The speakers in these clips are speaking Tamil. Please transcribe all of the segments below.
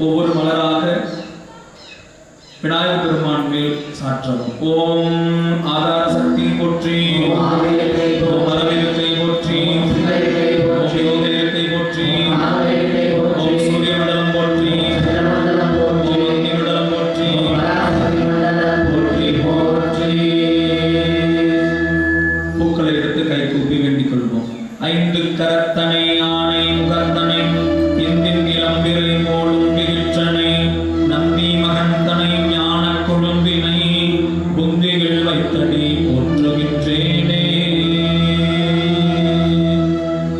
ஒவ்வொரு மலராக விநாயகர் பெருமான் மேல் சாற்றவும். ஓம் ஆதார சக்தி போற்றி, ஓம் மரவிலக்கை போற்றி, ஓம் யோகத்தை போற்றி, ஓம் சூரிய மண்டலம் போற்றி, ஓம் அக்னி மண்டலம் போற்றி போற்றி போற்றி. பூக்களை எடுத்து கை கூப்பி வேண்டிக் கொள்வோம். ஐந்து கரத்தனை ஆணை முகத்தனை இந்தின் இளம்பிரை போலும் பிரிற்றனை நந்தி மகந்தனை ஞான கொழும்பினை புந்திகள் வைத்தடி போற்றுகின்றேனே.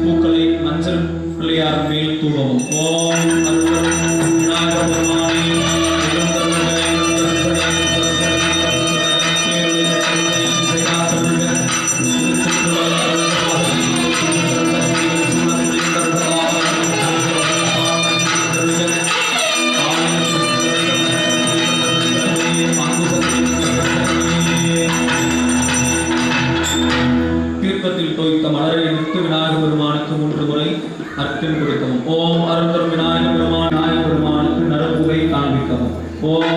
பூக்களை மஞ்சள் பிள்ளையார் மேல் தூவவும். ஓம் மலரை எடுத்து விநாயகர் பெருமானுக்கு 3 முறை அர்த்தம் கொடுக்கவும். ஓம் அருந்தரும் விநாயகர் பெருமானுக்கு நரம்புகை காண்பிக்கவும். ஓம்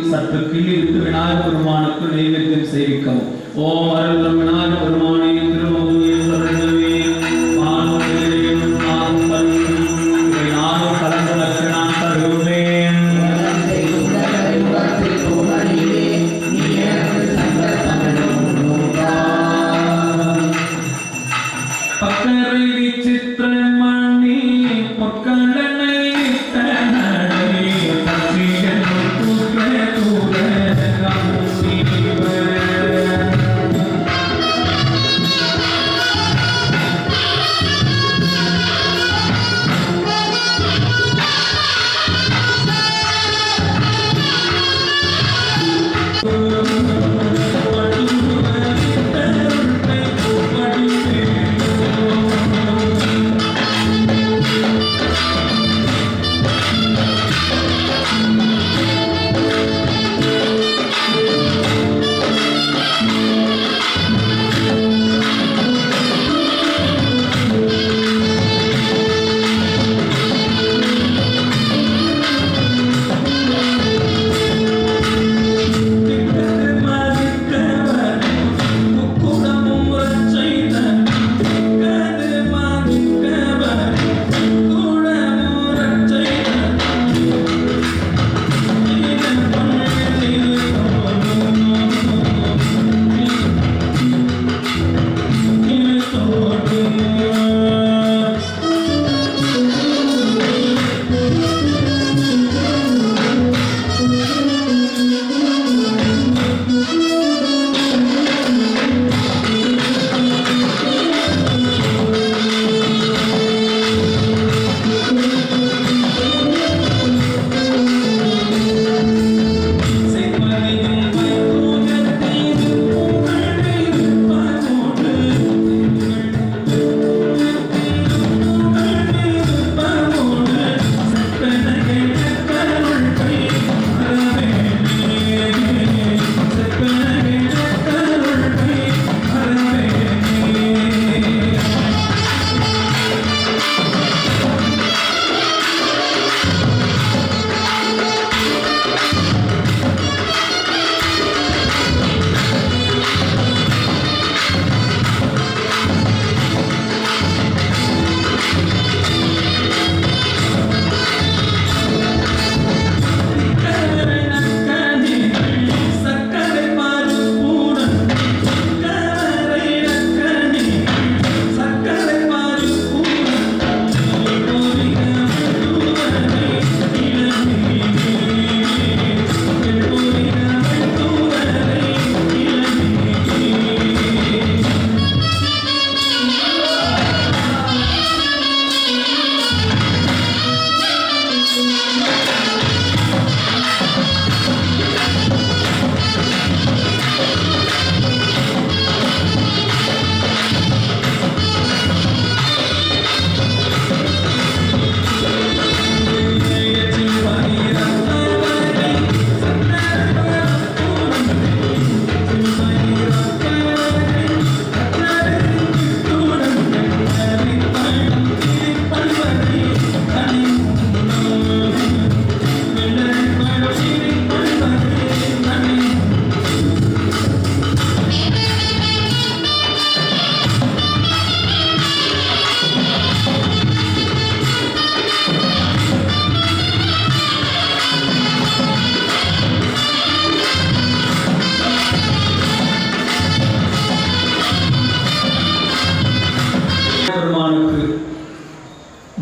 சற்று கிள்ளிவிட்டு விநாயகர் பெருமானுக்கு நைவேத்தியம் செய்விக்கவும். ஓம் அருள்தரும் விநாயகர் பெருமானை திருமூர்த்தியை சரணமே மானும் நானும் கலந்ததற்கு நான் தருவேன். பக்கரை விசித்திரமணி பொற்கண்டனை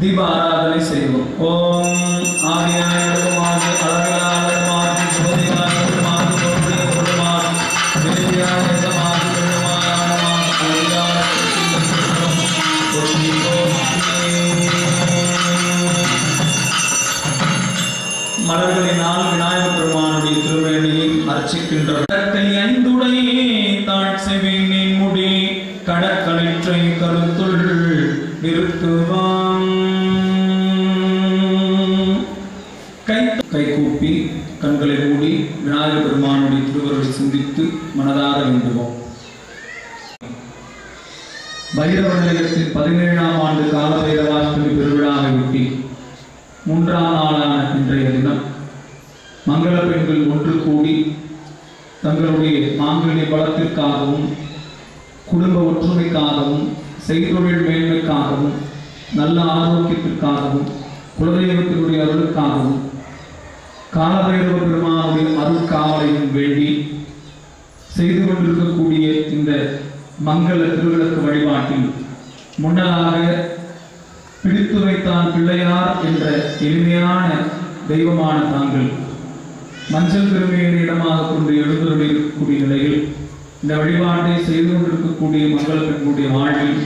தீப ஆராதனை செய்வோம். ஓம் ஆதியானவருமாகி அளவிலானவருமாகி ஜோதியானவருமாகி தோன்றிய பொருளுமாகி வேதியானவருமாகி பெருமானானமாகி மலர்களினால் விநாயகப் பெருமானுடைய திருவேணியை அர்ச்சிக்கின்ற ஐந்துடை தாழ்செவினின் முடி கடற்கணிற்றை கருத்துள் நிறுத்துவான். கைகூப்பி கண்களை மூடி விநாயகப் பெருமானுடைய திருவருளை சிந்தித்து மனதார வேண்டுவோம். பைரவ நிலையத்தின் 17ஆம் ஆண்டு கால பைரவாஷ்டமி பெருவிழாவை ஒட்டி 3ஆம் நாளான இன்றைய தினம் மங்கள பெண்கள் ஒன்று கூடி தங்களுடைய மாங்கல்ய பலத்திற்காகவும் குடும்ப ஒற்றுமைக்காகவும் செய்தொழில் மேன்மைக்காகவும் நல்ல ஆரோக்கியத்திற்காகவும் குலதெய்வத்தினுடைய அருளுக்காகவும் காலபைரவ பெருமானுடைய அருட்காவலையும் வேண்டி செய்து கொண்டிருக்கக்கூடிய இந்த மங்கள திருவிளக்கு வழிபாட்டில் முன்னதாக பிடித்து வைத்தான் பிள்ளையார் என்ற எளிமையான தெய்வமான தாங்கள் மஞ்சள் பெருமையின் இடமாக கொண்டு எழுந்தருளிருக்கக்கூடிய நிலையில் இந்த வழிபாட்டை செய்து கொண்டிருக்கக்கூடிய மங்கள பெண்களுடைய வாழ்வில்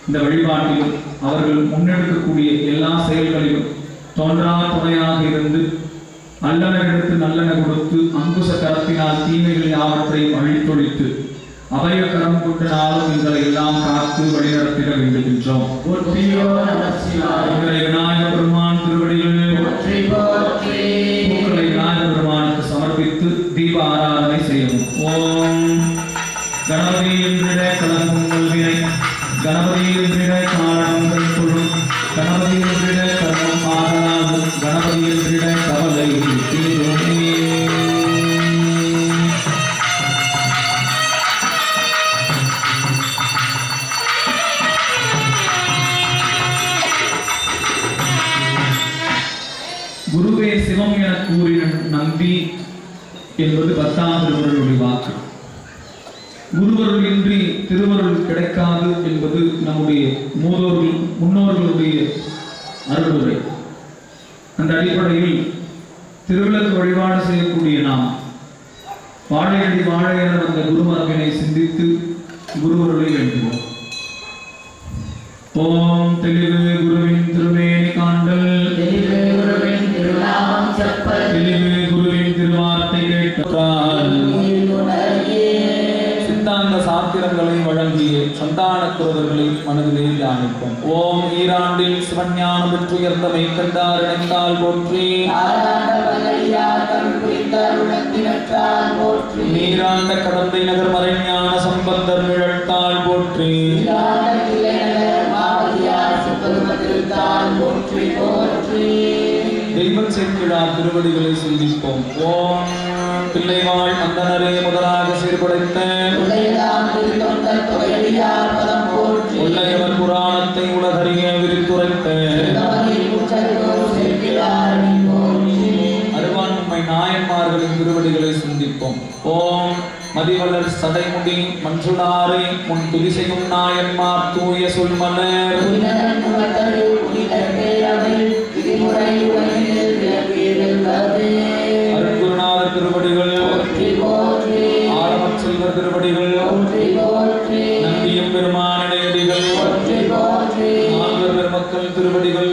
இந்த வழிபாட்டில் அவர்கள் முன்னெடுக்கக்கூடிய எல்லா செயல்களிலும் தோன்றா துணையாக இருந்து நல்லன எடுத்து நல்லன கொடுத்து அங்குச கரத்தினால் தீமைகள் யாவற்றையும் அழித்தொழித்து அபய கரம் கொண்டு நாளும் எங்களை எல்லாம் காத்து வழிநடத்திட வேண்டுகின்றோம். விநாயக பெருமான் திருவடிகள் பூக்களை விநாயக பெருமானுக்கு சமர்ப்பித்து தீப ஆராதனை செய்யவும். ஓம் கணபதி என்றிட கலங்குங்கள் வினை கணபதி என்றிட காரணங்கள் கொள்ளும் கணபதி என்றிட கர்மம் ஆகலாகும் கணபதி என்றிட கவலை தீருமே. குருவே சிவம் என கூறின நம்பி என்பது 10ஆம் திருவருளுடைய வாக்கு. குருவருள் இன்றி திருவருள் கிடைக்காது என்பது நம்முடைய முன்னோர்களுடைய அருளுரை. அந்த அடிப்படையில் திருவிளக்கு வழிபாடு செய்யக்கூடிய நாம் வாழையடி வாழையென வந்த குருமரபினை சிந்தித்து குருவருளை வேண்டுவோம். ஓம் தெளிவு குருவின் திருமேனி காண்டல் தெளிவு குருவின் திருநாமம் செப்பல் தெளிவு குருவின் திருவார்த்தை கேட்டால் சித்தாந்த சாத்திரங்களை வழங்கிய சந்தான குருவர்களை மனதிலே தியானிப்போம். ஓம் ஈராண்டில் சிவஞான பெற்றுயர்ந்த மெய்கண்டார் இணைந்தால் போற்றி நீராண்ட கடந்தை நகர் மறைஞான சம்பந்தர் நிழழ்த்தால் போற்றி தெய்வம் சேர்க்கிழா திருவடிகளை சிந்திப்போம். ஓம் பிள்ளைவாழ் அந்தனரே முதலாக சீர்படைத்த உள்ளவர் புராணத்தை உலகறிய விரித்துரைத்த அருவான்மை நாயன்மார்களின் திருவடிகளை சிந்திப்போம். ஓம் மதிவளர் சடைமுடி மஞ்சுளாரை முன் துதிசையும் நாயன்மார் தூய சொல்மலர் அருட்குருநாதர் திருவடிகள் ஆரமச் செல்வர் திருவடிகள் நம்பியும் பெருமானடிகள் நால்வர் பெருமக்கள் திருவடிகள்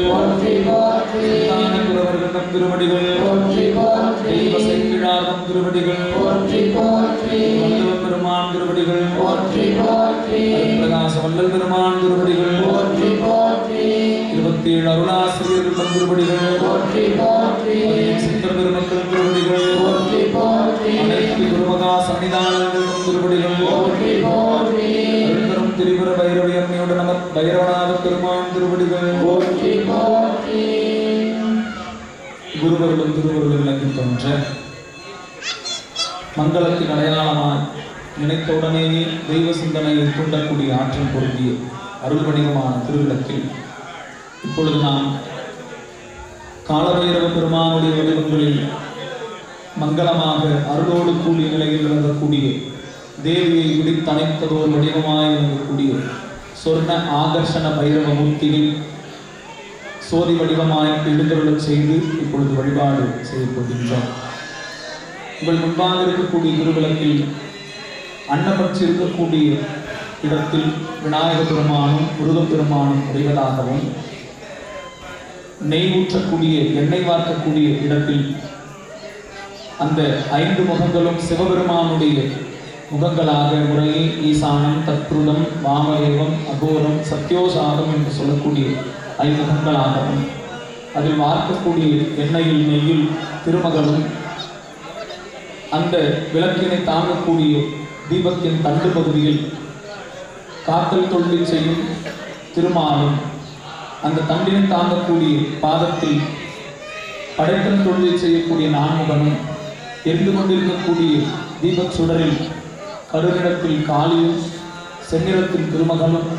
குரவர்கள் திருவடிகள் தெய்வ செய்கிழார்தம் திருவடிகள் பெருமான் திருவடிகள் பிரகாச வல்லல் பெருமான் திருவடிகள் 27 அருளாசிரியர்கள் திருவடிகள் சித்தர் பெருமக்கள் திருவடிகள் அனைத்து குருமகா சன்னிதானங்களும் திருவடிகள் அருந்தரும் திரிபுர பைரவி அம்மையோடு நம பைரவநாத பெருமான் திருவடிகள் குருவர்களும் திருவருளும் விளக்கித் தோன்ற மங்களத்தின் அடையாளமாய் நினைத்தவுடனேயே தெய்வ சிந்தனையில் தூண்டக்கூடிய ஆற்றல் பொருந்திய அருள் வடிவமான திருவிளக்கில் இப்பொழுது நாம் காலபைரவ பெருமானுடைய வடிவங்களில் மங்களமாக அருளோடு கூடிய நிலையில் விளங்கக்கூடிய தேவியை விடித்தணைத்ததோர் வடிவமாய் விளங்கக்கூடிய சொர்ண ஆகர்ஷண பைரவ மூர்த்தியில் சோதி வடிவமாய் எழுந்தருளச் செய்து இப்பொழுது வழிபாடு செய்யப்படுகின்றோம். உங்கள் முன்பாக இருக்கக்கூடிய திருவிளக்கில் அன்னப்பற்றி இருக்கக்கூடிய இடத்தில் விநாயக பெருமானும் முருகப் பெருமானும் உடைவதாகவும், நெய் ஊற்றக்கூடிய எண்ணெய் வார்க்கக்கூடிய இடத்தில் அந்த 5 முகங்களும் சிவபெருமானுடைய முகங்களாக முறையே ஈசானம், தத்ருதம், வாமதேவம், அகோரம், சத்யோசாதம் என்று சொல்லக்கூடிய 5 முகங்களாகவும், அதில் வார்க்கக்கூடிய எண்ணெயில் நெய்யில் திருமகளும், அந்த விளக்கினை தாங்கக்கூடிய தீபத்தின் தண்டு பகுதியில் காத்தல் தொழில் செய்யும் திருமாலும், அந்த தண்டினை தாங்கக்கூடிய பாதத்தில் படைத்தல் தொழில் செய்யக்கூடிய நான்முகனும், எரிந்து கொண்டிருக்கக்கூடிய தீபச் சுடரில் கருநிறத்தில் காளியும், செந்நிறத்தில் திருமகளும்,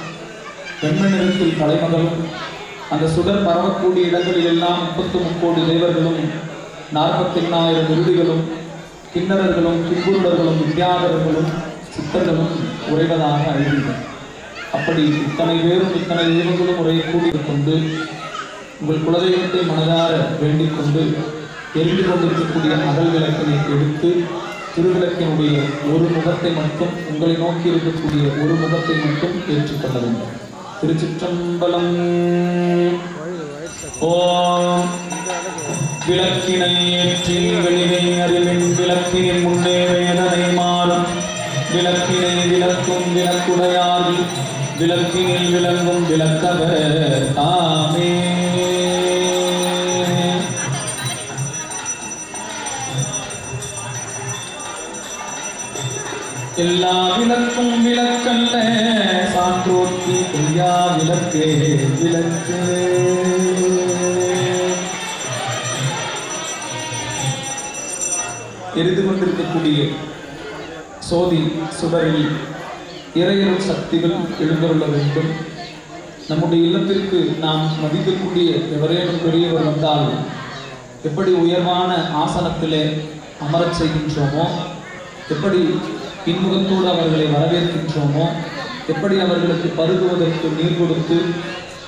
வெண்மை நிறத்தில் தலைமகளும், அந்த சுடர் பரவக்கூடிய இடங்களில் எல்லாம் 33 கோடி தேவர்களும் 48,000 விருடிகளும் கிண்ணறர்களும் கிங்குருடர்களும் வித்யாதர்களும் சித்தர்களும் உறைவதாக அறிவீர்கள். அப்படி இத்தனை பேரும் இத்தனை தெய்வங்களும் உரையக்கூடிய கொண்டு உங்கள் குலதெய்வத்தை மனதார வேண்டிக் கொண்டு எரிந்து கொண்டிருக்கக்கூடிய அகல் விளக்கினை எடுத்து திருவிளக்கினுடைய ஒரு முகத்தை மட்டும், உங்களை நோக்கி இருக்கக்கூடிய ஒரு முகத்தை மட்டும் ஏற்றுக்கொள்ள வேண்டும். திருச்சிற்றம்பலம். ஓம் விளக்கினை ஏற்றி வெளியை அறிவின் விளக்கினின் முன்னே வேதனை மாறும் விளக்கினை விளக்கும் விளக்குடையார்கள் விளக்கினில் விளங்கும் விளக்கவர் தாமே. எல்லா விளக்கும் விளக்கல்ல சான்றோர்க்கு பொய்யா விளக்கே விளக்கு. எரிந்து கொண்டிருக்கக்கூடிய சோதி சுடரில் இறையரும் சக்திகள் எழுந்தருள வேண்டும். நம்முடைய இல்லத்திற்கு நாம் மதிக்கக்கூடிய எவரேனும் பெரியவர் வந்தால் எப்படி உயர்வான ஆசனத்திலே அமரச் செய்கின்றோமோ, எப்படி பின்முகத்தோடு அவர்களை வரவேற்கின்றோமோ, எப்படி அவர்களுக்கு பருகுவதற்கு நீர் கொடுத்து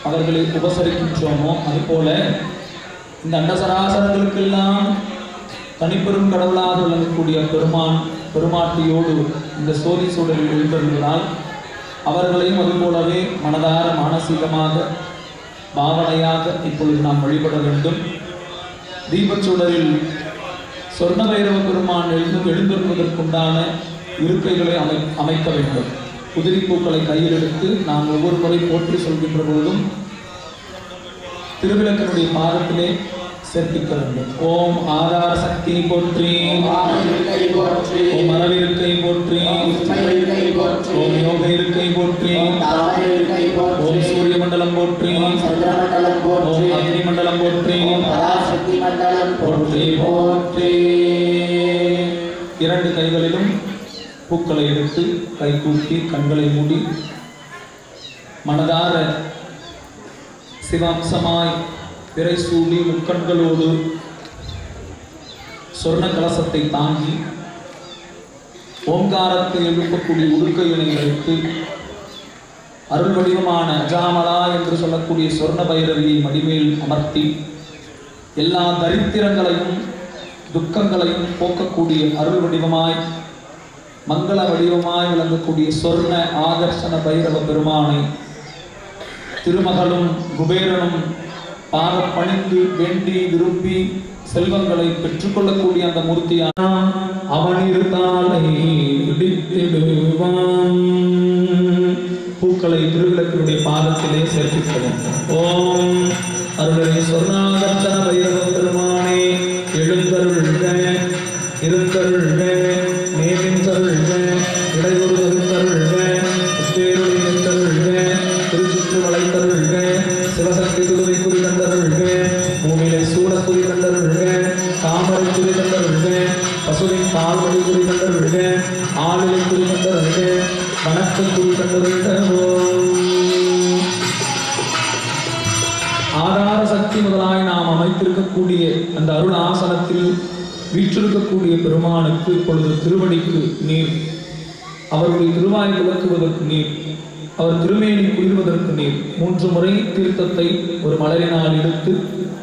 அவர்களை உபசரிக்கின்றோமோ, அதுபோல இந்த அண்டசராசரங்களுக்கெல்லாம் தனிப்பெரும் கடவுளாக விளங்கக்கூடிய பெருமாட்டியோடு இந்த சோதி சூழலில் எழுந்தருள்வதால் அவர்களையும் அதுபோலவே மனதார மானசீகமாக பாவனையாக இப்பொழுது நாம் வழிபட வேண்டும். தீபச்சூழலில் சொர்ண பைரவ பெருமான் எழுந்தருள்வதற்குண்டான இருக்கைகளை அமைக்க வேண்டும். குதிரைப்பூக்களை கையில் எடுத்து நாம் ஒவ்வொரு முறை போற்றி சொல்கின்ற பொழுதும் திருவிளக்கினுடைய பாதத்திலே சேர்ப்பிக்க வேண்டும். ஓம் ஆதார சக்தி போற்றி, ஓம் மரவிருக்கை போற்றி, ஓம் யோக இருக்கை போற்றி, ஓம் சூரிய மண்டலம் போற்றி, ஓம் அக்னி மண்டலம் போற்றி, போற்றி போற்றி. 2 கைகளிலும் பூக்களை எடுத்து கை கூப்பி கண்களை மூடி மனதார சிவாம்சமாய் பிறை சூடி முக்கண்களோடு சொர்ண கலசத்தை தாங்கி ஓங்காரத்தை எழுப்பக்கூடிய உடுக்கையினை வைத்து அருள் வடிவமான அஜாமலா என்று சொல்லக்கூடிய சொர்ண பைரவியை மடிமேல் அமர்த்தி எல்லா தரித்திரங்களையும் துக்கங்களையும் போக்கக்கூடிய அருள் வடிவமாய் மங்கள வடிவமாய் விளங்கக்கூடிய சொர்ண ஆகர்ஷண பைரவ பெருமானை திருமகளும் குபேரனும் பாத பணிந்து வேண்டி விரும்பி செல்வங்களை பெற்றுக்கொள்ளக்கூடிய அந்த மூர்த்தியான அவன் இருந்தாலை விடுவான். பூக்களை திருவிளக்கினுடைய பாதத்திலே சேர்ப்பிக்கவும். ஓம் அருளை சொர்ணாகர்ஷண பைரவ பெருமானே எழுந்தருள்க இருந்தருள்க நேரிந்தருள்க இடையூறு தருள்க உத்தேருளை நின்றருள்க திருச்சுற்று வளைத்தருள்க சிவசக்தி துருவை குறி கண்டருள்க பூமியிலை சூட குறி கண்டருள்க தாமரை குறி கண்டருள்க பசுவின் பால்வழி குறி கண்டருள்க ஆளிலை குறி கண்டருள்க வணக்கம் குறி கண்டருள்க. ஆதார சக்தி முதலாய் நாம் அமைத்திருக்கக்கூடிய அந்த அருள் ஆசனத்தில் வீற்றிருக்கக்கூடிய பெருமானுக்கு இப்பொழுது திருவடிக்கு நீர், அவருடைய திருவாய் விளக்குவதற்கு நீர், அவர் திருமேனி குளிர்வதற்கு நீர் 3 முறை தீர்த்தத்தை ஒரு மலரினால் எடுத்து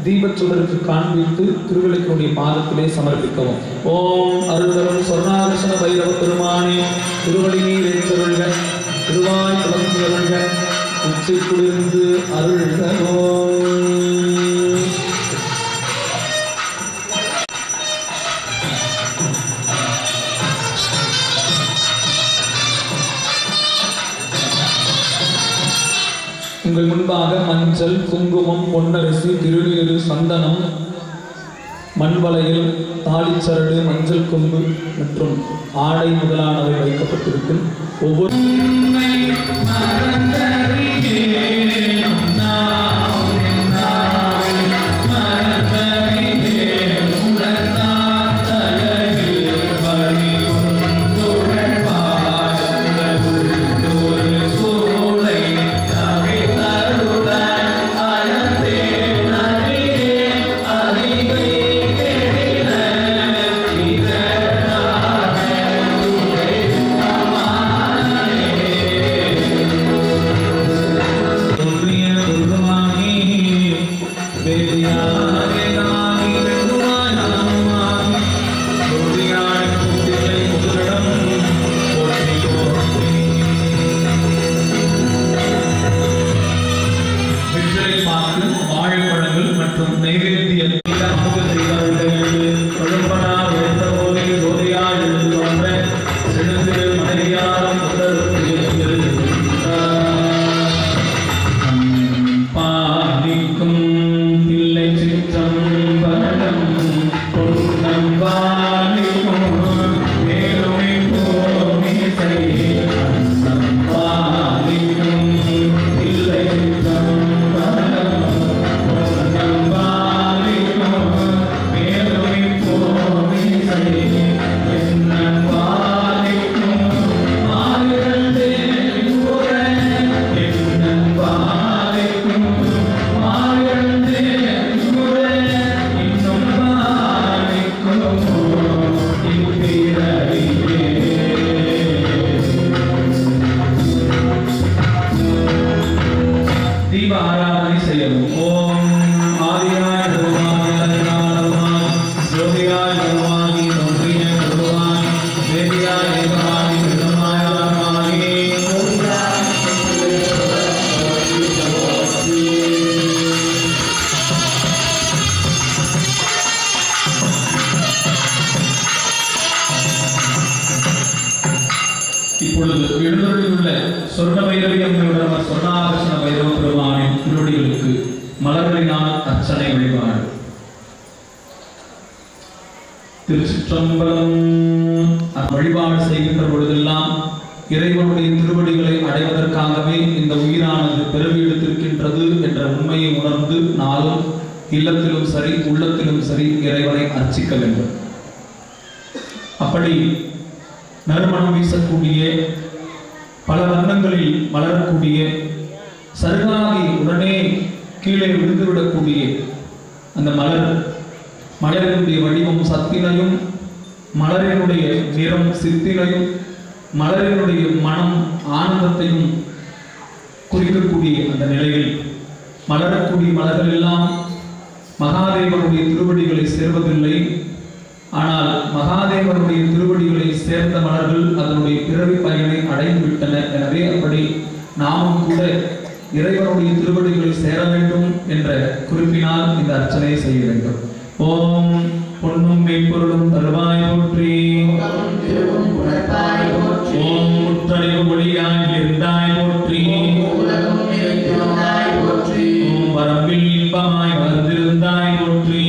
தீபச்சுடருக்கு காண்பித்து திருவிளக்கினுடைய பாதத்திலே சமர்ப்பிக்கவும். ஓம் அருள்தரும் சொர்ணாகர்ஷண பைரவ பெருமானே திருவடி நீர் ஏற்றருள்க, திருவாய் துளசி அருள்க, உச்சி குளிர்ந்து அருள்கோ. உங்கள் முன்பாக மஞ்சள், குங்குமம், பொன்னரிசி, திருநீறு, சந்தனம், மண்வளையல், தாளிச்சரடு, மஞ்சள் கொம்பு மற்றும் ஆடை முதலானவை வைக்கப்பட்டிருக்கும். ஒவ்வொரு வழிபாடு செய்கின்ற பொழுதெல்லாம் இறைவனுடைய திருவடிகளை அடைவதற்காகவே இந்த உயிரானது பிறவியெடுத்திருக்கின்றது என்ற உண்மையை உணர்ந்து நாளும் இல்லத்திலும் சரி உள்ளத்திலும் சரி இறைவனை அர்ச்சிக்க வேண்டும். அப்படி நறுமணம் வீசக்கூடிய பல வண்ணங்களில் மலரக்கூடிய சருகாகி உடனே கீழே விழுந்துவிடக்கூடிய அந்த மலரினுடைய வடிவம் சத்தினையும், மலரினுடைய நிறம் சித்தினையும், மலரினுடைய மனம் ஆனந்தத்தையும் குறிக்கக்கூடிய அந்த நிலையில் மலரக்கூடிய மலர்கள் எல்லாம் மகாதேவனுடைய திருவடிகளை சேர்வதில்லை. ஆனால் மகாதேவனுடைய திருவடிகளை சேர்ந்த மலர்கள் அதனுடைய பிறவி பயனை அடைந்துவிட்டன. எனவே அப்படி நாமும் கூட இறைவனுடைய திருவடிகளை சேர வேண்டும் என்ற குறிப்பினால் இந்த அர்ச்சனை செய்ய வேண்டும். ஓம் பொன்னும் மெய்ப்பொருளும் தருவாய் போற்றி, ஓம் முற்றறிவு ஒளியாய் இருந்தாய் போற்றி, ஓம் வரம்பில் இன்பமாய் வந்திருந்தாய் போற்றி,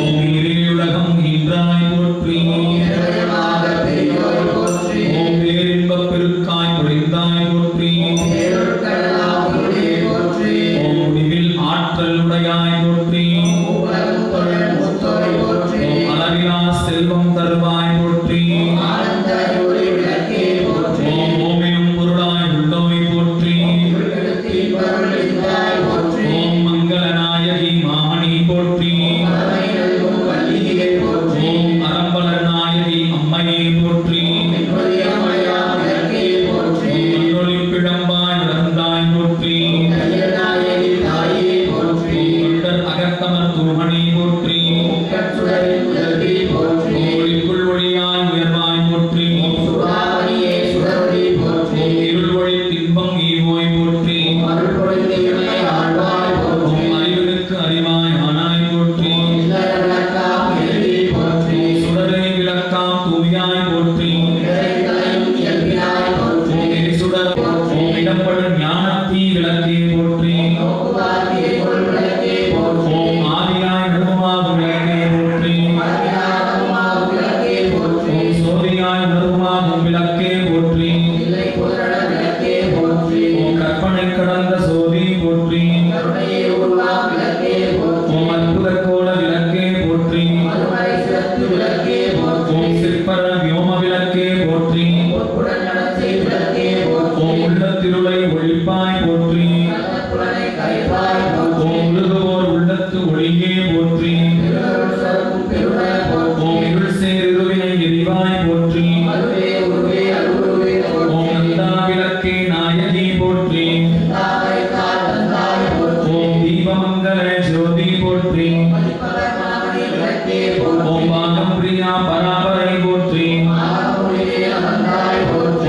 ஓம் இறையுலகம் ஈன்றாய் போற்றி, ஓம் பேரின்பப் பெருக்காய் பொழிந்தாய் போற்றி, ஓம் முடிவில் ஆற்றல் உடையாய் போற்றி, ஓம் அளவிலா செல்வம் தருவாய் போற்றி, ஓம் ஓமியும் பொருளாய் உள்ளோய் போற்றி, ஓம் மங்களநாயகி மாமணி போற்றி, ஓம் அறம்பலர் நாயகி அம்மையை போற்றி, போற்றி ஓம் சோதியாய் உணர்வாகும் விளக்கே போற்றி ஓம் கற்பனை கடந்த சோதி போற்றி ஓம் அற்புத கோல விளக்கே போற்றி ஓம் சிற்பர வியோம விளக்கே போற்றி ஓம் உள்ளத்திருளை ஒழிப்பாய் போற்றி ஓம் உருகுவோர் உள்ளத்து ஒளியே போற்றி ஓம் இருள் சேருவினை எரிவாய் போற்றி ஓம் நந்தா விளக்கே நாயகி போற்றி ஓம் தீபமங்கல ஜோதி போற்றி ஓம் பாகம் பிரியா பராபரை போற்றி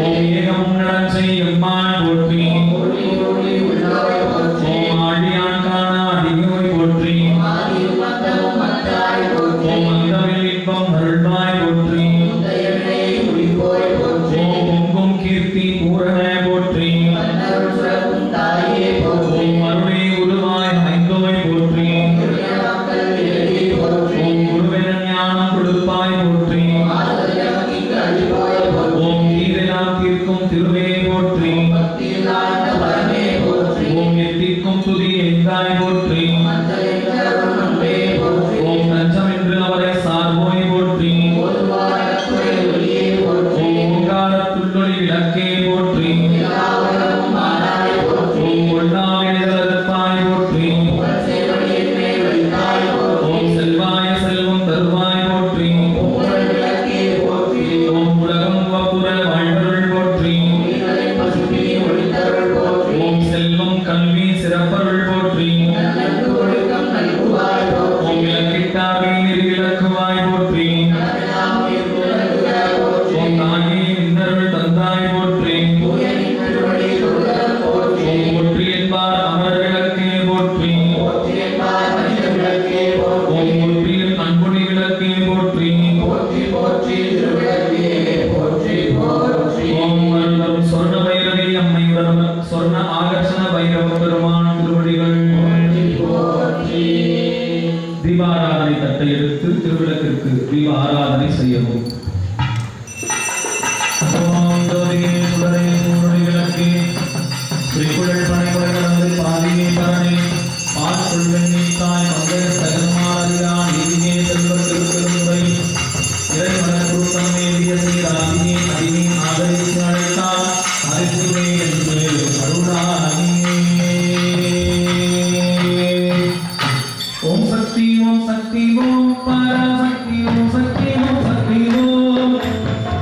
ஓம் ஏகம் நடஞ்சை எம்மான் போற்றி ஓம் ஆழியான் காணா அதிகோய் போற்றி ஓம் அந்தமில் இன்பம் அருள்வாய் போற்றி ஓம் பொங்கும் கீர்த்தி பூரண போற்றி ஓம் அருளே உருவாய் ஐந்தோய் போற்றி ஓம் குருவென ஞானம் கொடுப்பாய் போற்றி ஓம் கீதையால் தீர்க்கும் திருவே போற்றி ஓம் எத்திக்கும் துதி எங்காய் போற்றி ஓம் நஞ்சம் என்று அவரை சார்போய் போற்றி ஓம் ஓங்காரத்துள்ளொளி விளக்கே போற்றி ஓம் கொள்ளாவினதற்பாய் போற்றி ஓம் செல்வாய செல்வம் தருவாய் போற்றி ஓம் உலகம் வப்புற வாழ்வருள் போற்றி ஓம் செல்வம் கல்வி சிறப்பருள் போற்றி ஓம் விளக்கிட்டாவே நெறிவிளக்குவாய் போற்றி ஓம் நாயே இன்னருள் தந்தாய் போற்றி ஓம் ஒற்றி என்பார் அமர் விளக்கே போற்றி ஓம் ஒற்றியின் அன்புணி விளக்கே போற்றி ஓம் அருளும் சொர்ண பைரவி அம்மையுடன் சொர்ண ஆகர்ஷண பைரவ பெருமான் திருவடிகள் தீபாராதனை தட்டை எடுத்து திருவிளக்கிற்கு தீப ஆராதனை செய்யவும். ஓம் ஜோதியே சுடரே சூரொளி விளக்கே ஸ்ரீகுழல் பனைமுறை கடந்து பாதியே பரணே பாற்கொள் வெண்ணீத்தாய் மங்கை சகன்மாரியான் இதிகே செல்வ திருப்பெருந்துறை இறைவனர் கூட்டம் மேலிய சீராதியே அதினே ஆதரித்து அழைத்தார் அறிவுமே என்று அருளானியே. ஓம் சக்தி ஓம் சக்தி ஓம் பராசக்தி ஓம் சக்தி ஓம் சக்தி ஓம்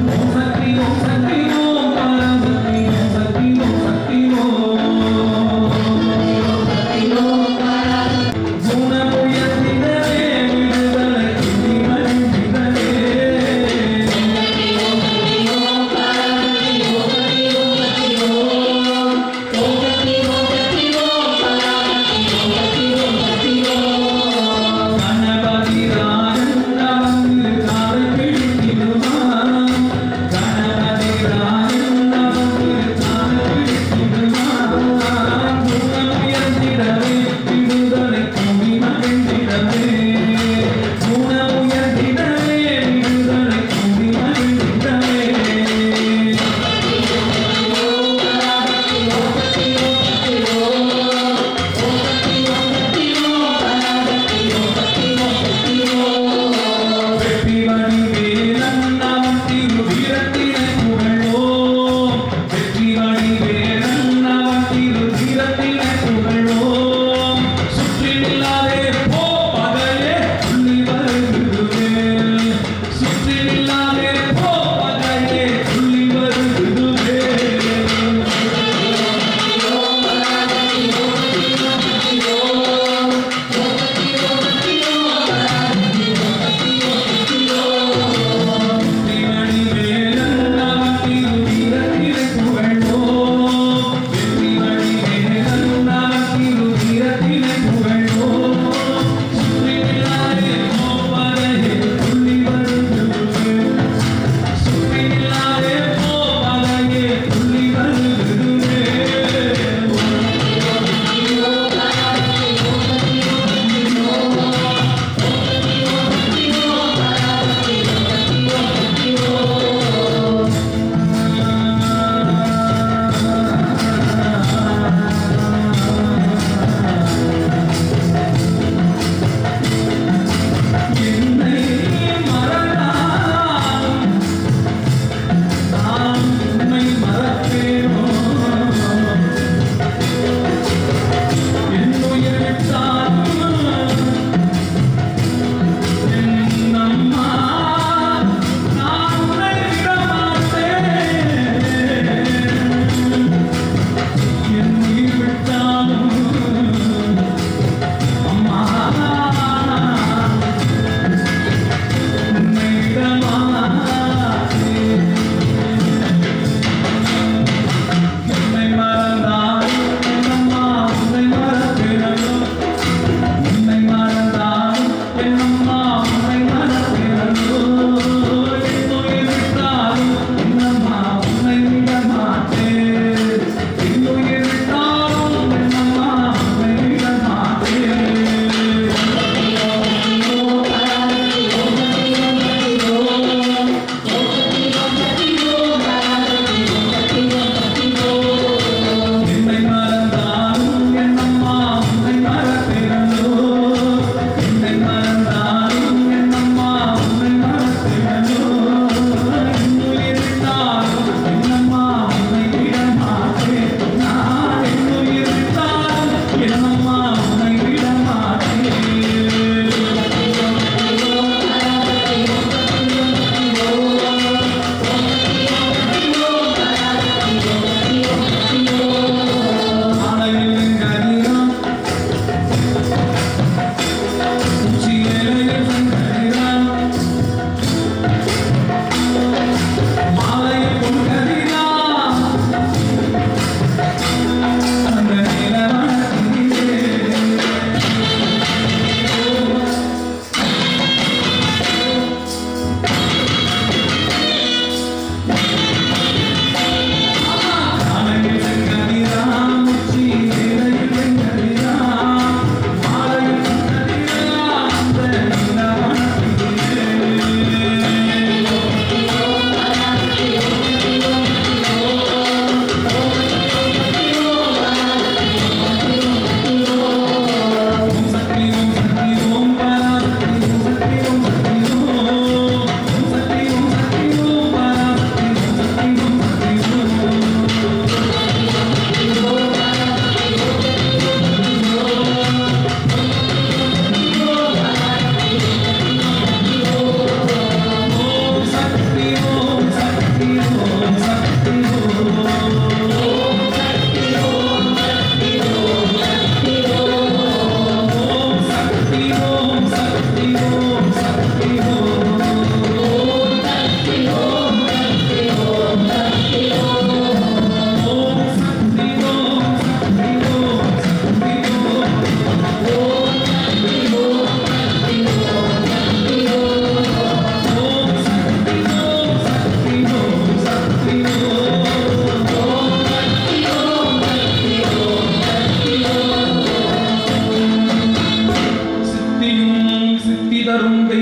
ஓம் சக்தி ஓம் சக்தி ஓம் பராசக்தி ஓம் சக்தி ஓம் சக்தி ஓம் குணமுயர்ந்திடவே விடுதலை மகிழ்ந்திடவே கணபதி ராஜன்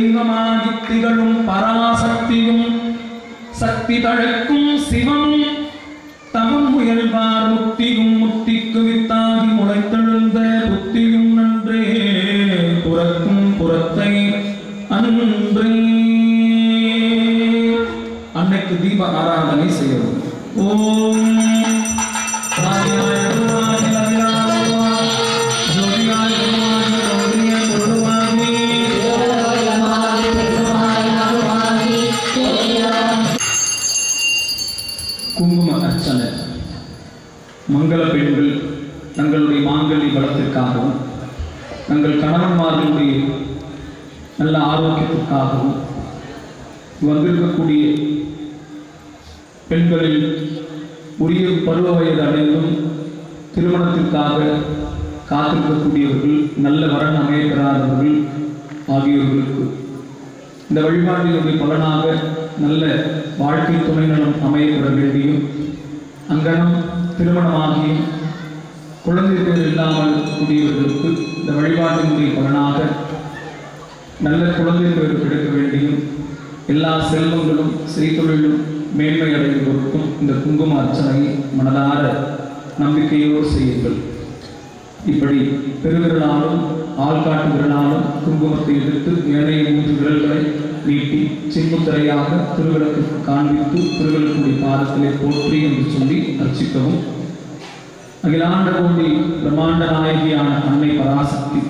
தெய்வமாகி திகழும் பராசக்தியும் சக்தி தழைக்கும் சிவமும் தவம் முயல்வார் முக்தியும் முக்திக்கு வித்தாகி முளைத்தெழுந்த புத்தியும் நன்றே புறக்கும் புறத்தை அன்றே. அன்னைக்கு தீப ஆராதனை செய்யவும். ஓம் குங்கும அர்ச்சனை. மங்கள பெண்கள் தங்களுடைய மாங்கல்ய பலத்திற்காகவும் தங்கள் கணவன்மார்களுடைய நல்ல ஆரோக்கியத்திற்காகவும் வந்திருக்கக்கூடிய பெண்களில் உரிய பருவ வயது அடைந்தும் திருமணத்திற்காக காத்திருக்கக்கூடியவர்கள், நல்ல வரன் அமையப்பெறாதவர்கள் ஆகியோர்களுக்கு இந்த வழிபாட்டினுடைய பலனாக நல்ல வாழ்க்கை துணை நலம் அமையப்பெற வேண்டியும், அங்கனம் திருமணமாகியும் குழந்தை பேர் இல்லாமல் இருக்கக்கூடியவர்களுக்கு இந்த வழிபாட்டினுடைய பலனாக நல்ல குழந்தை பேர் கிடைக்க வேண்டியும், எல்லா செல்வங்களும் செய்தொழிலும் மேன்மை அடைவதற்கும் இந்த குங்கும அர்ச்சனையை மனதார நம்பிக்கையோடு செய்யுங்கள். இப்படி பெருவிரலாலும் ஆள்காட்டு விரலாலும் குங்குமத்தை எடுத்து ஏனைய 3 விரல்களை நீட்டி சின்முத்திரையாக திருவிளக்கு காண்பித்து திருவிளக்குடைய பாதத்திலே போற்றி என்று சொல்லி அர்ச்சிக்கவும். அகிலாண்ட கோடி பிரம்மாண்ட நாயகியான அன்னை பராசக்தி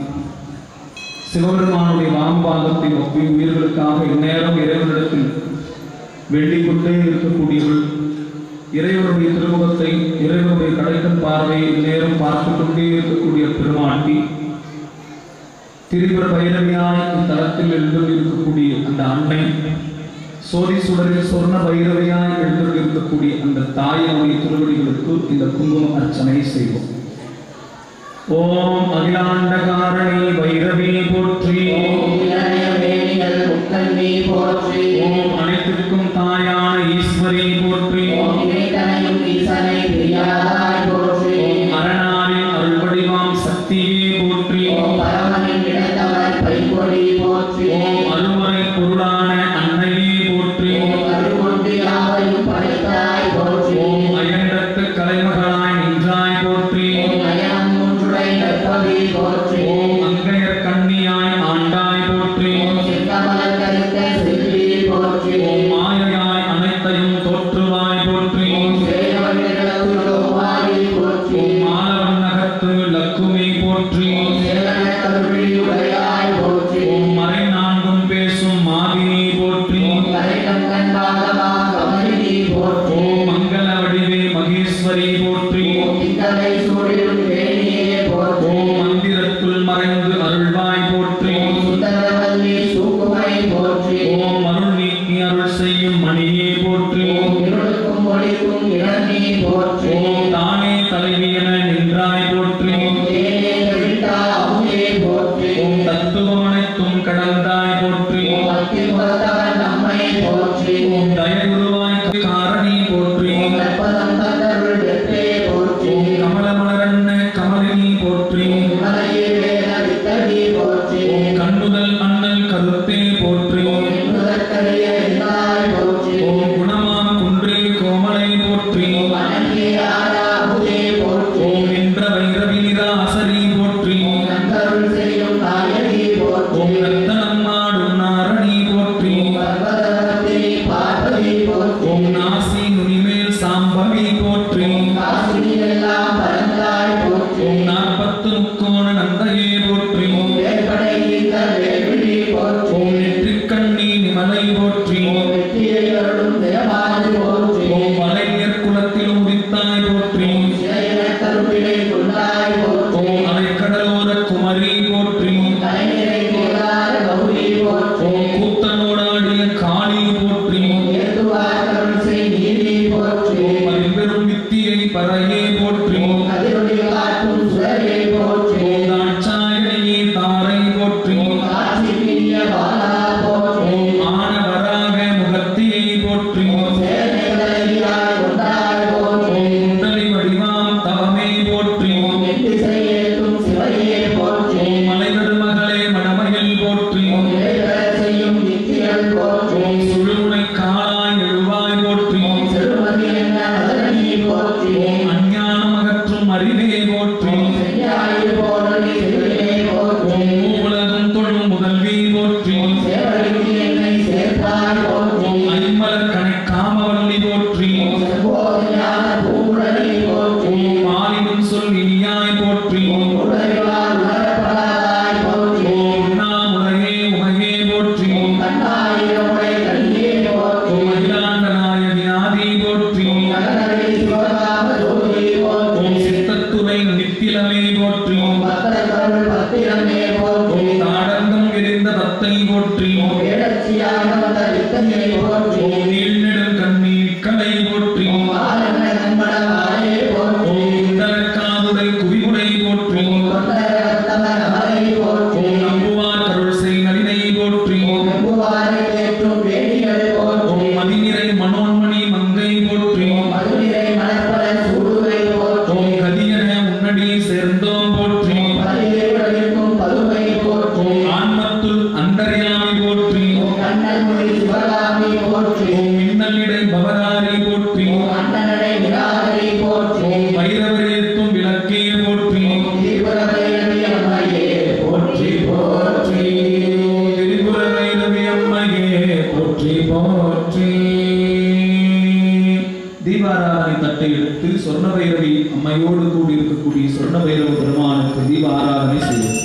சிவபெருமானுடைய வாம்பாகத்தை ஒப்பி உயிர்களுக்காக இந்நேரம் இறைவனிடத்தில் வேண்டிக் கொண்டே இருக்கக்கூடியவள். இறைவனுடைய திருமுகத்தை, இறைவனுடைய கடைக்கண் பார்வையை இந்நேரம் பார்த்து கொண்டே இருக்கக்கூடிய பெருமாட்டி, திரிபுர பைரவியாய் இத்தலத்தில் எழுந்திருக்கக்கூடிய அந்த அன்னை, சோதி சுடரில் சொர்ண பைரவியாய் எழுந்திருக்கக்கூடிய அந்த தாயினுடைய திருவடிகளுக்கு இந்த குங்கும அர்ச்சனை செய்வோம். ஓம் அகிலாண்டகாரணி பைரவி போற்றி. ஓம் அனைத்திற்கும் தாயான ஈஸ்வரி போற்றி. ஓம் அரணாரின் அருள்வடிவாம் சக்தியே போற்றி. ஓம் அருள்முறை பொருளான அன்னையே போற்றி. ஓம் அயண்டத்து கலைமகளாய் நின்றாய் போற்றி. ஓம் அங்கையர் கண்ணியாய் ஆண்டாய் போற்றி. ஓம் மாயையாய் அனைத்தையும் தோற்றுவாய் போற்றி. ஓம் மாலவண்ணகத்து லக்குமி போற்றி. ஓம் மறை நான்கும் பேசும் மாதினி போற்றி. ஓம் மங்கள வடிவே மகேஸ்வரி போற்றி. ஓம் மந்திரத்துள் மறைந்து அருள்வாய் போற்றி. ஓம் அருள் நீக்கி அருள் செய்யும் மணியே போற்றி. ஓம் தானே தலைவி என நின்றாய் போற்றி. ஓம் தத்துவம் அனைத்தும் கடந்தாய் போற்றி. ஓம் தயகுருவாய் காரணி போற்றி. ஓம் கமலமலரண்ண கமலினி போற்றி. ஓம் கண்ணுதல் அண்ணல் கருத்தே போற்றி. ஓம் குணமாம் குன்றே கோமலை போற்றி. ஓம் நின்ற வைரவி நிராசரி போற்றி. ஓம் ரத்தனம் ஆடும் நாரணி போற்றி. ஓம் நாசி நுனிமேல் சாம்பவி போற்றி. ஓம் 40 முக்கோண நந்தையே போற்றி. ஓம் நெற்றிக்கண் போற்றி ஓம் அகிலாண்டநாயகி ஆதி போற்றி ஓம் சித்தத்துணை நித்திலமே போற்றி ஓம் தாடங்கம் விரிந்த பத்தை போற்றி ஓம் நீள்நெடும் கண்ணீர் கலை போற்றி ஓம் குண்டலக்காதுடை குவிமுறை போற்றி ஓம் நம்புவார் கருள் செய் நளினை போற்றி ஓம் மதிநிறை மனோன்மணி மங்கை போற்றி ஓம் கதியன உன்னடி சேர்ந்தோம் போற்றி ஓம் ஆன்மத்துள் அந்தர்யாமி போற்றி ஓம் மின்னலிடை பவதாரி போற்றி ஓம் வைரவரேத்தும் விளக்கே போற்றி போற்றி போற்றி திரிபுர வைரவி அம்மையே போற்றி போற்றி. தீபாராதனை தட்டை எடுத்து சொர்ண வைரவி அம்மையோடு கூடியிருக்கக்கூடிய சொர்ண வைரவ பெருமானுக்கு தீப ஆராதனை செய்யும்.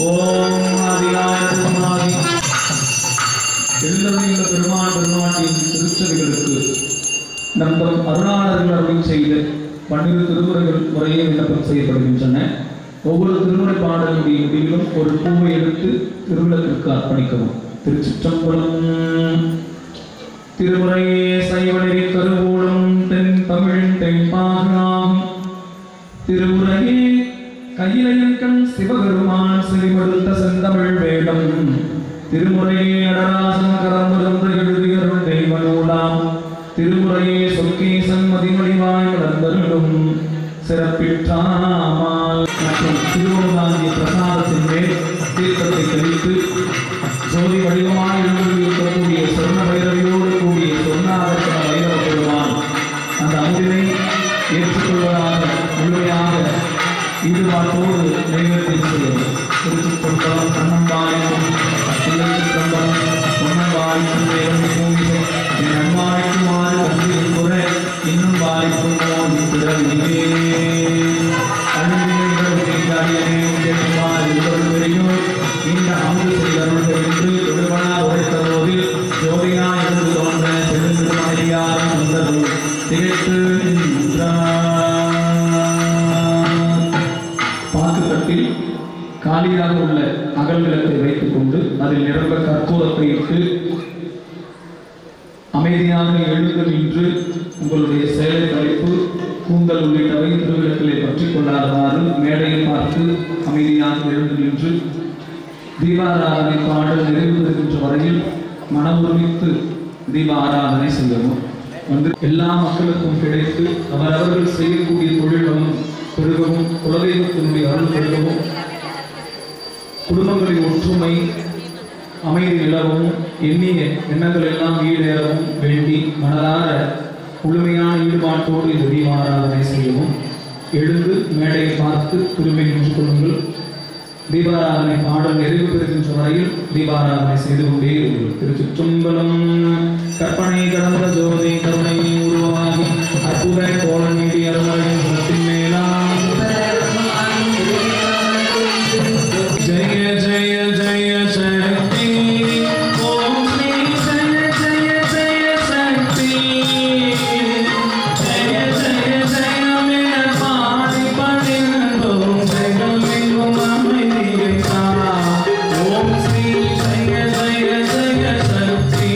ஓம் ஆதியாயமாகி எல்லாமே இந்த பெருமாட்டின் திருச்சபைகளுக்கு நம்பர் அருணாளர்கள் அருள் செய்த 12 திருமுறைகள் முறையே விண்ணப்பம் செய்யப்படுகின்றன. ஒவ்வொரு திருமுறை பாடலுடைய முடிவிலும் ஒரு பூவை எடுத்து திருவிழத்திற்கு அர்ப்பணிக்கவும். திருச்சிற்றம்பலம். திருமுறையே சைவநெறி கருவூலம் தென் தமிழின் தென்பாகம். திருமுறையே கையிலையன் சிவபெருமான் செவிமடுத்த செந்தமிழ் வேடம். திருமுறையே அடராசன் கரம்பருந்து எழுதியருள் தெய்வ நூலாம். திருமுறையே சொற்கேசன் மதிமொழிவாய் வளர்ந்தருளும் சிறப்பிற்றாமால். மற்றும் திருவண்ணாந்திய பிரசாதத்தின் மேல் தீர்த்தத்தை கழித்து ஜோதி வடிவமாய் இருக்கக்கூடிய சொர்ண வைரவியோடு கூடிய சொர்ணாதர்ஷன வைரவ பெருமான் அந்த அமுதினை ஏற்றுக்கொள்வதாக முழுமையாக ஈடுபாட்டோடு நைவேத்தியம் செய்யும். திருச்சிற்றம்பலம் கண்ணம்பாளையம் திருச்சிற்றம்பலம் பொன்னம்பாளையம் வேகம் பூமிசை என் அன்பாய்க்குமாறு கல்வியின் குறை இன்னும் பாதிக்கும் போது பிறவியே இந்த அமுது செய்தருள் என்று தொடுவனார் உரைத்த போதில் ஜோதியா இருந்து தோன்ற செழுந்திருமணியாரும் வந்ததும் திகைத்து பாக்குத்தட்டில் காலியாக உள்ள அகல் விளக்கை வைத்துக் கொண்டு அதில் நிரம்ப கற்பூரத்தை இட்டு அமைதியாக எழுந்து நின்று உங்களுடைய செயலை கழிப்பு கூந்தல் உள்ளிட்டவை திருவிளக்கிலே பற்றிக் கொள்ளாதவாறு மேடையை பார்த்து அமைதியாக எழுந்து நின்று தீபாராதனை பாடல் நிறைவு பெறுகின்ற வரையில் மனம் ஒருமித்து தீப ஆராதனை செய்யவும். வந்து எல்லா மக்களுக்கும் கிடைத்து அவரவர்கள் செய்யக்கூடிய தொழில்களும் பெருகவும் குலதெய்வத்தினுடைய அருள் பெருகவும் குடும்பங்களின் ஒற்றுமை அமைதி நிலவும் எண்ணிய எண்ணங்கள் எல்லாம் ஈடேறவும் வேண்டி மனதார முழுமையான ஈடுபாட்டோடு இந்த தீப ஆராதனை செய்யவும். எழுந்து மேடையை பார்த்து திரும்பி நின்று கொள்ளுங்கள். தீபாராதனை பாடல் நிறைவு பெறுகின்ற வரையில் தீபாராதனை செய்து கொண்டே இருங்கள். திருச்சிற்றம்பலம். கற்பனை கடந்த ஜோதி கருணை உருவாகி அற்புத கோல நீடி அருளின் குணத்தின் மேலாம் ஜெய ஜெய ஜெய சக்தி. ஓம் ஸ்ரீ ஜெய ஜெய ஜெய சக்தி. ஜெய ஜெய ஜெய மின பாடி படிந்தோம் ஜெகமெங்கும் அமைதியை தா. ஓம் ஸ்ரீ ஜெய ஜெய ஜெய சக்தி.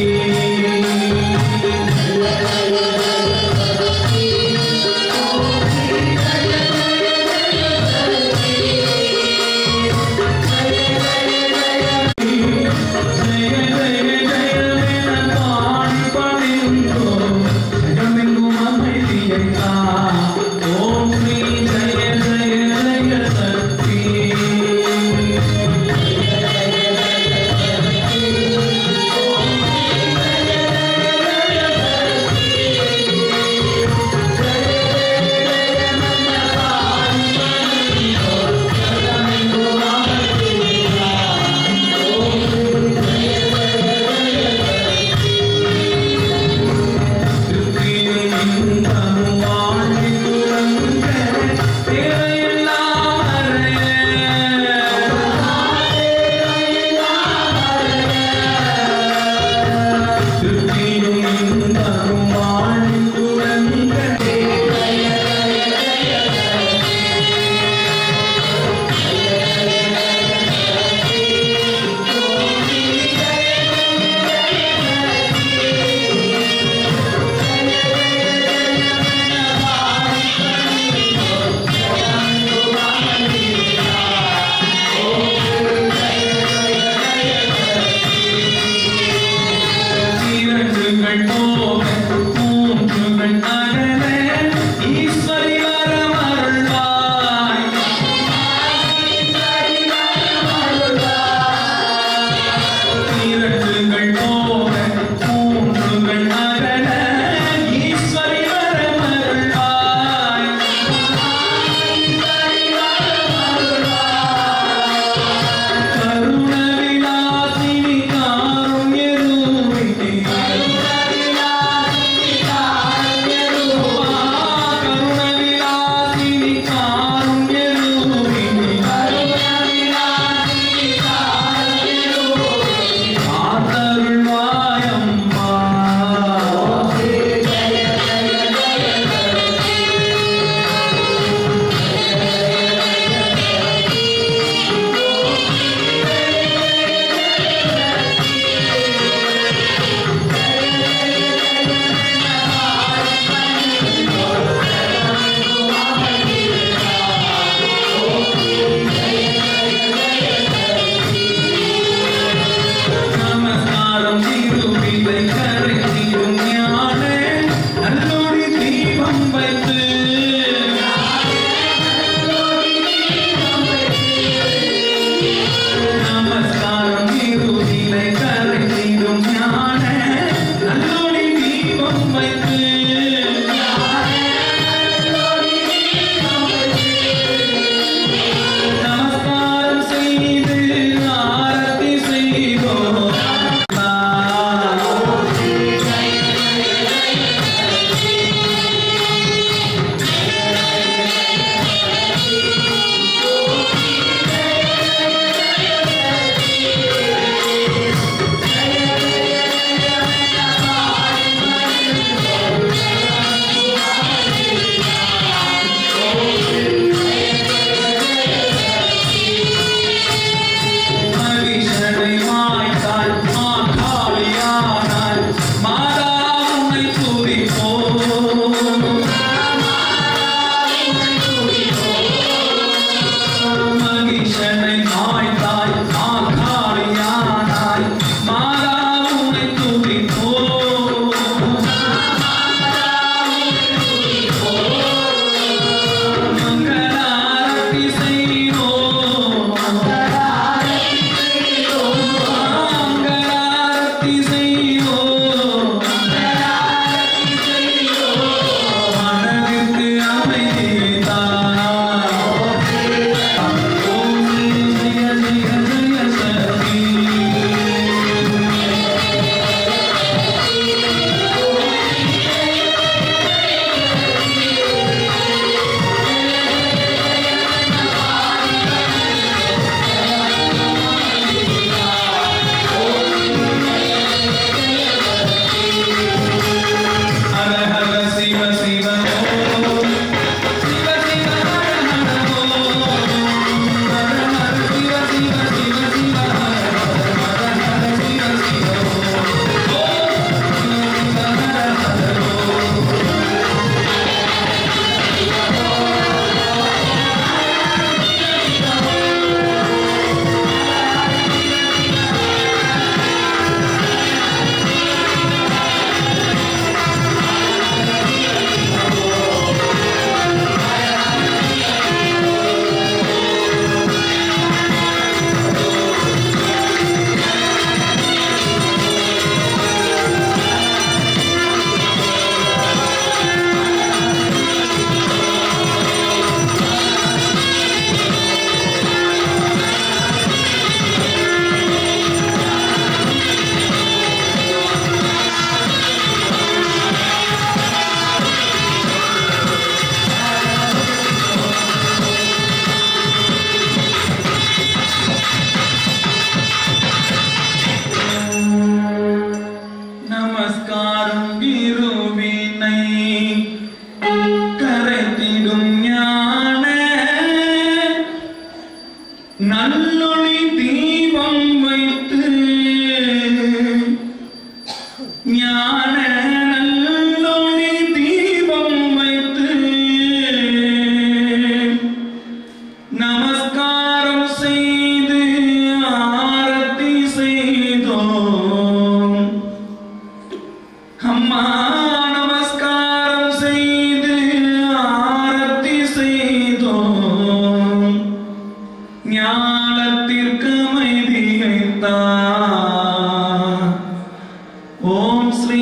ஓம் ஸ்ரீ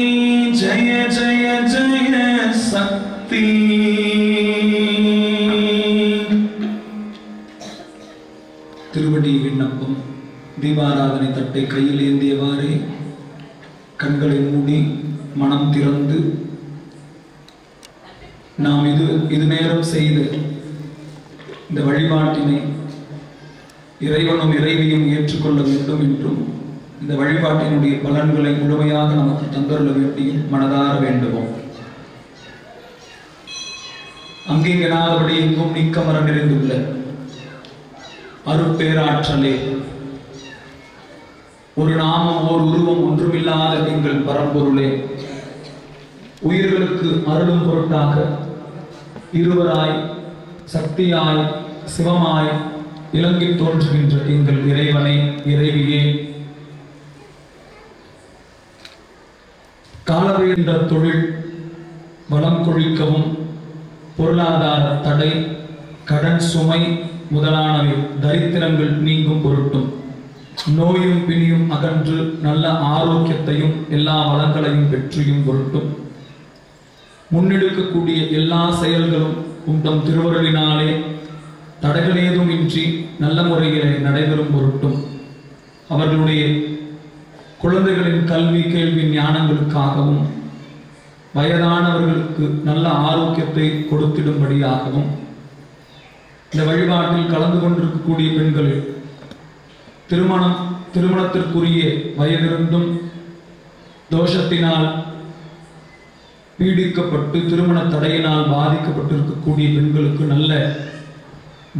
ஜெய ஜெய ஜெய சக்தி. திருவடி விண்ணப்பம். தீபாராதனை தட்டை கையில் ஏந்தியவாறே கண்களை மூடி மனம் திறந்து நாம் இது நேரம் செய்த இந்த வழிபாட்டினை இறைவனும் இறைவியும் ஏற்றுக்கொள்ள வேண்டும் என்றும் இந்த வழிபாட்டினுடைய பலன்களை முழுமையாக நமக்கு தந்தருள வேண்டியும் மனதார வேண்டுவோம். அங்கீகனாதபடி எங்கும் நீக்கமர நிறைந்துள்ள அருட்பேராற்றலே, ஒரு நாமம் ஓர் உருவம் ஒன்றுமில்லாத எங்கள் பரம்பொருளே, உயிர்களுக்கு அருளும் பொருட்டாக இருவராய் சக்தியாய் சிவமாய் இலங்கை தோன்றுகின்ற எங்கள் இறைவனை இறைவியே, காலவேண்ட தொழில் வளம் கொழிக்கவும் பொருளாதார தடை கடன் சுமை முதலானவை தரித்திரங்கள் நீங்கும் பொருட்டும் நோயும் பிணியும் அகன்று நல்ல ஆரோக்கியத்தையும் எல்லா வளங்களையும் வெற்றியும் பொருட்டும் முன்னெடுக்கக்கூடிய எல்லா செயல்களும் உந்தம் திருவருளினாலே தடைகள் ஏதுமின்றி நல்ல முறையிலே நடைபெறும் பொருட்டும் அவர்களுடைய குழந்தைகளின் கல்வி கேள்வி ஞானங்களுக்காகவும் வயதானவர்களுக்கு நல்ல ஆரோக்கியத்தை கொடுத்திடும்படியாகவும் இந்த வழிபாட்டில் கலந்து கொண்டிருக்கக்கூடிய பெண்களில் திருமணத்திற்குரிய வயதிருந்தும் தோஷத்தினால் பீடிக்கப்பட்டு திருமண தடையினால் பாதிக்கப்பட்டிருக்கக்கூடிய பெண்களுக்கு நல்ல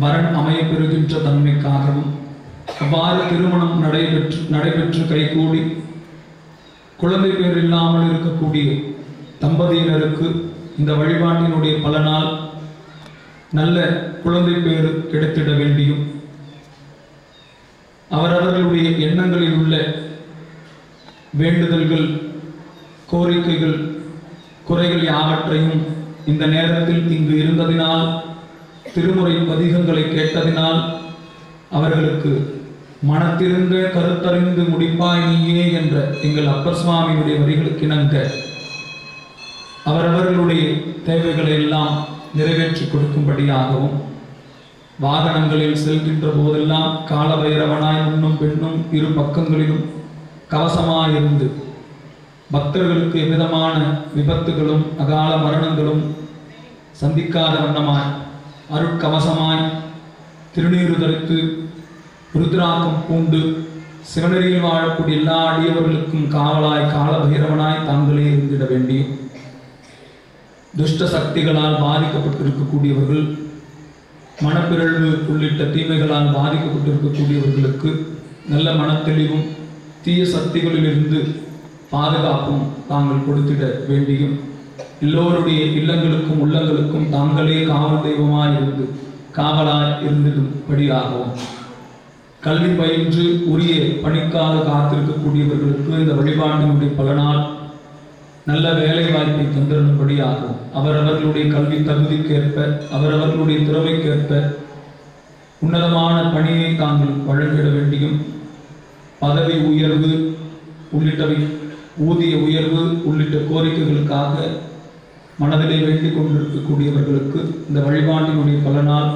வரன் அமையப்பெறுகின்ற தன்மைக்காகவும் அவ்வாறு திருமணம் நடைபெற்று கைகூடி குழந்தை பேர் இல்லாமல் இருக்கக்கூடிய தம்பதியினருக்கு இந்த வழிபாட்டினுடைய பலனால் நல்ல குழந்தை பேர் கிடைத்திட வேண்டியும் அவரவர்களுடைய எண்ணங்களில் உள்ள வேண்டுதல்கள் கோரிக்கைகள் குறைகள் யாவற்றையும் இந்த நேரத்தில் இங்கு இருந்ததினால் திருமுறை பதிகங்களை கேட்டதினால் அவர்களுக்கு மனத்திருந்த கருத்தறிந்து முடிப்பாய் நீயே என்ற எங்கள் அப்பர் சுவாமியுடைய வரிகளுக்கு இணங்க அவரவர்களுடைய தேவைகளை எல்லாம் நிறைவேற்றி கொடுக்கும்படியாகவும் வாகனங்களில் செல்கின்ற போதெல்லாம் காலபைரவனாய் முன்னும் பெண்ணும் இரு பக்கங்களிலும் கவசமாயிருந்து பக்தர்களுக்கு எவ்விதமான விபத்துகளும் அகால மரணங்களும் சந்திக்காத வண்ணமாய் அருட்கவசமாய் திருநீறு தரித்து ருத்ராக்கம் பூண்டு சிவனரியில் வாழக்கூடிய எல்லா அடியவர்களுக்கும் காவலாய் காலபைரவனாய் தாங்களே இருந்திட வேண்டியும் துஷ்ட சக்திகளால் பாதிக்கப்பட்டிருக்கக்கூடியவர்கள் மனப்பிறழ்வு உள்ளிட்ட தீமைகளால் பாதிக்கப்பட்டிருக்கக்கூடியவர்களுக்கு நல்ல மனத்தெளிவும் தீய சக்திகளிலிருந்து பாதுகாப்பும் தாங்கள் கொடுத்திட வேண்டியும் எல்லோருடைய இல்லங்களுக்கும் உள்ளங்களுக்கும் தாங்களே காவல் தெய்வமாய் இருந்து காவலாய் இருந்திடும்படியாகவும் கல்வி பயின்று உரிய பணிக்காக காத்திருக்கக்கூடியவர்களுக்கு இந்த வழிபாட்டினுடைய பலனால் நல்ல வேலை வாய்ப்பை தந்திரும்படியாகவும் அவரவர்களுடைய கல்வி தகுதிக்கேற்ப அவரவர்களுடைய திறமைக்கேற்ப உன்னதமான பணியை தாங்கள் வழங்கிட வேண்டியும் பதவி உயர்வு உள்ளிட்டவை ஊதிய உயர்வு உள்ளிட்ட கோரிக்கைகளுக்காக மனதிலே வேண்டிக் கொண்டிருக்கக்கூடியவர்களுக்கு இந்த வழிபாட்டினுடைய பலனால்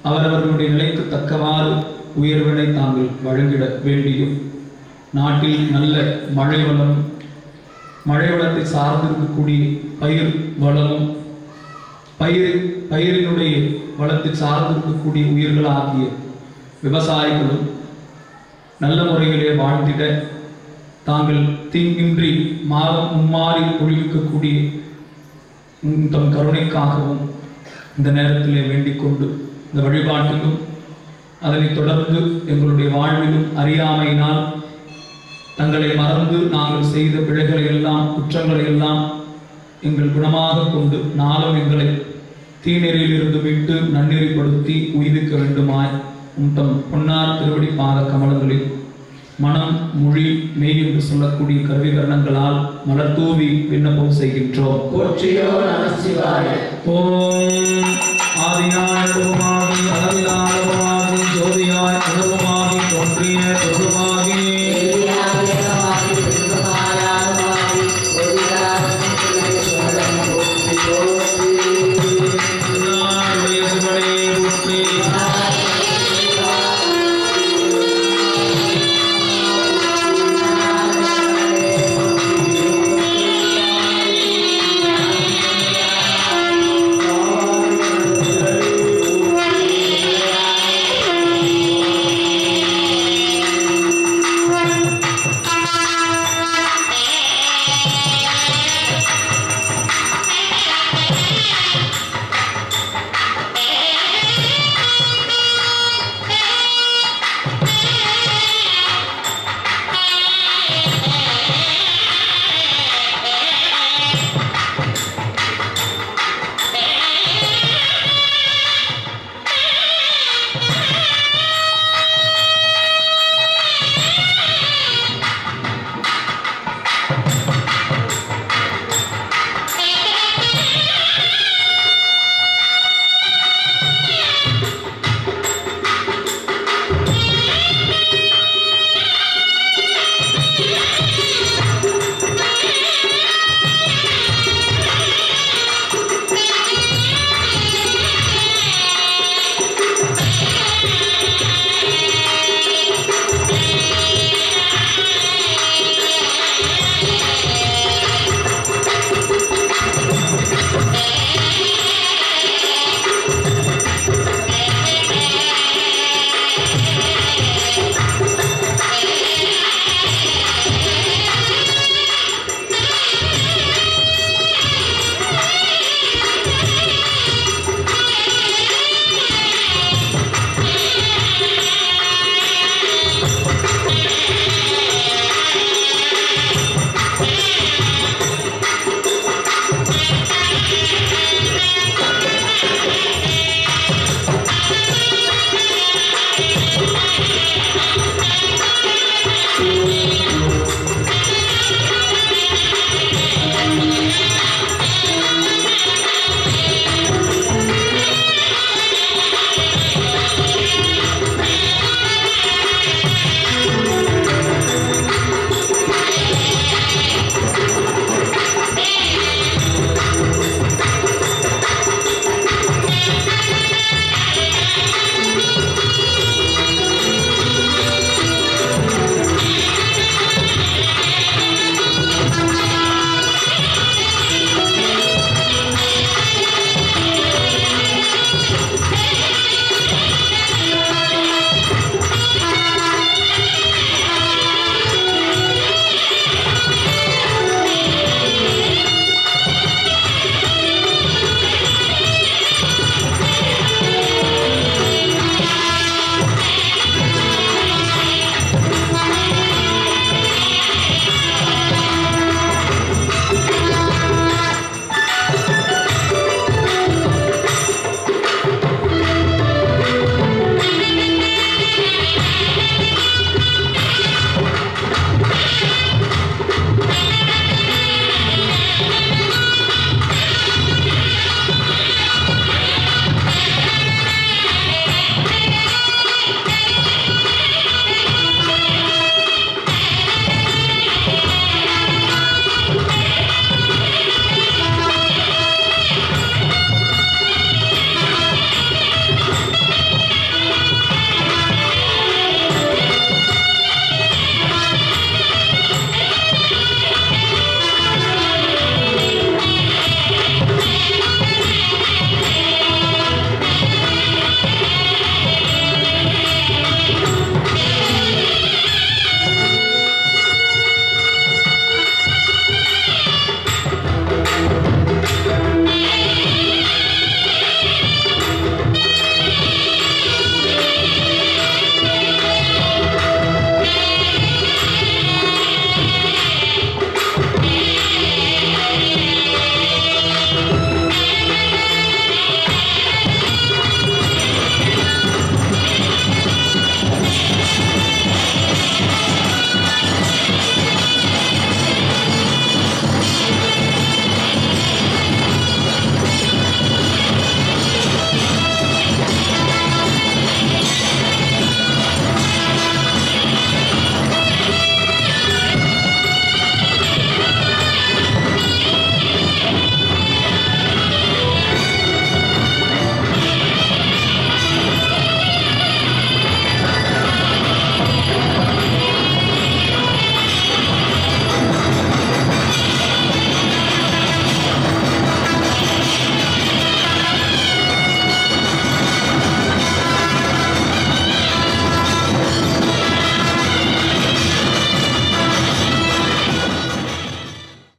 அவரவர்களுடைய நிலைக்கு தக்கவாறு உயர்வினை தாங்கள் வழங்கிட வேண்டியும் நாட்டில் நல்ல மழை வளத்தை சார்ந்திருக்கக்கூடிய பயிர் வளமும் பயிரினுடைய வளத்தை சார்ந்திருக்கக்கூடிய உயிர்களாகிய விவசாயிகளும் நல்ல முறையிலே வாழ்ந்திட தாங்கள் தீங்கின்றி மாதம் மும்மாறி ஒழிக்கக்கூடிய தம் கருணைக்காகவும் இந்த நேரத்திலே வேண்டிக் கொண்டு இந்த வழிபாட்டிலும் அதனைத் தொடர்ந்து எங்களுடைய வாழ்விலும் அறியாமையினால் தங்களை மறந்து நாங்கள் செய்த பிழைகளை எல்லாம் குற்றங்களை எல்லாம் எங்கள் குணமாக கொண்டு நாளும் எங்களை தீநெறியில் இருந்து மீட்டு நன்னெறிப்படுத்தி உய்விக்க வேண்டுமாய் தம் பொன்னார் திருவடி பாத கமலங்களில் மனம் மொழி மெய் என்று சொல்லக்கூடிய கருவிகரணங்களால் மலர் தூவி விண்ணப்பம் செய்கின்றோம். ஓம் ஆதியாய் அளவிலா